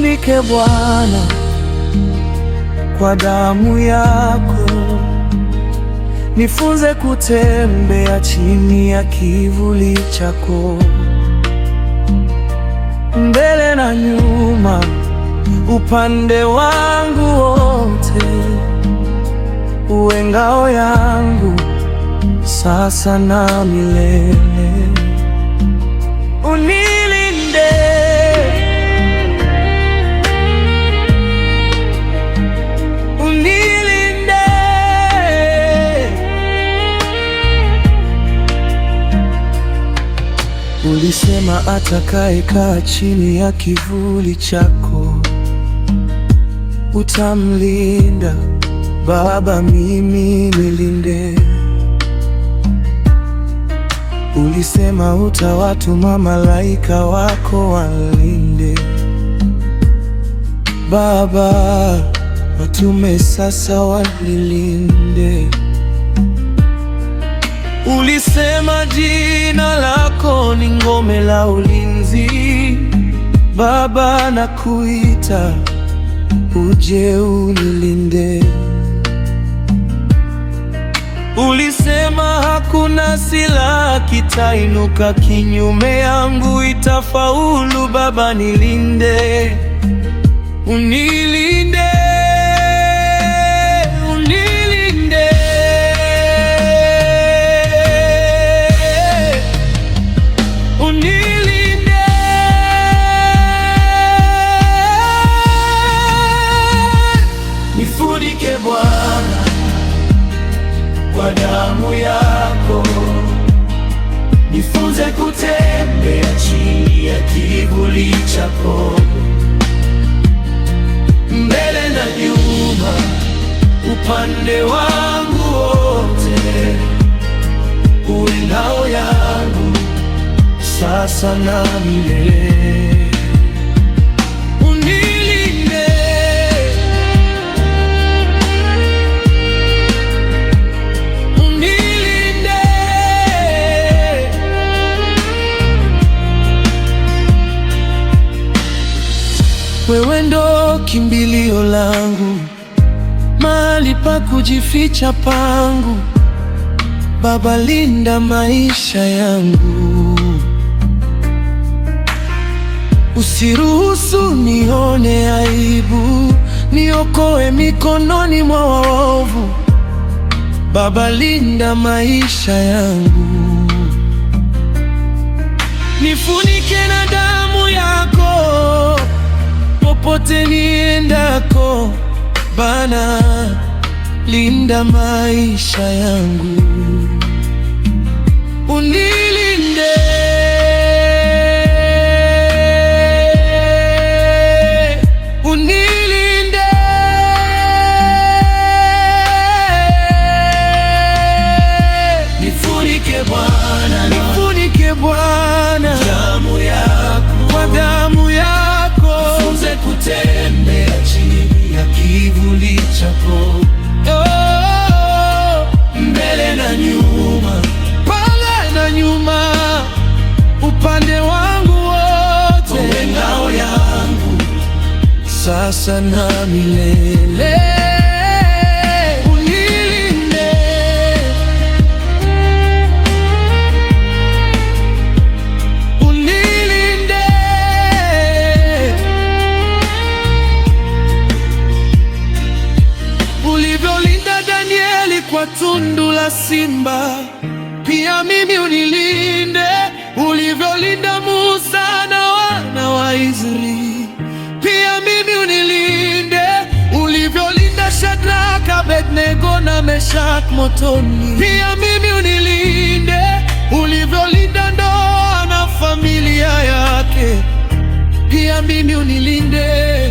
Nifunike Bwana kwa damu yako, nifunze kutembea chini ya kivuli chako, mbele na nyuma, upande wangu wote, uwe ngao yangu sasa na milele. Unilinde, unilinde, ulisema atakayekaa chini ya kivuli chako utamlinda. Baba, mimi nilinde. Ulisema utawatuma malaika wako walinde. Baba, watume sasa wanilinde. Ulisema jina lako ni ngome la ulinzi. Baba, nakuita uje unilinde. Ulisema hakuna silaha kitainuka kinyume yangu itafaulu. Baba, nilinde, unilinde, unilinde, unilinde. Nifunike Bwana kwa damu yako, nifunze kutembea chini ya kivuli chako, mbele na nyuma, upande wangu wote, uwe ngao yangu sasa na milele. Wewe ndo kimbilio langu, mahali pa kujificha pangu. Baba, linda maisha yangu, usiruhusu nione aibu, niokoe mikononi mwa waovu. Baba, linda maisha yangu, nifunike na damu yako popote niendako. Bwana, linda maisha yangu, unilinde, unilinde, nifunike Bwana, nifunike Bwana, damu yako, kwa damu yako, nifunze kutembea chini ya kivuli chako, mbele na nyuma, pale na nyuma, upande wangu wote, uwe ngao yangu sasa na milele. Unilinde, unilinde, ulivyolinda Danieli kwa tundu la simba, pia mimi unilinde. Ulivyolinda Musa na wana wa Israeli, pia mimi unilinde. Ulivyolinda Shadraka, Abednego na Meshak motoni, pia mimi unilinde. Ulivyolinda Noa na familia yake, pia mimi unilinde.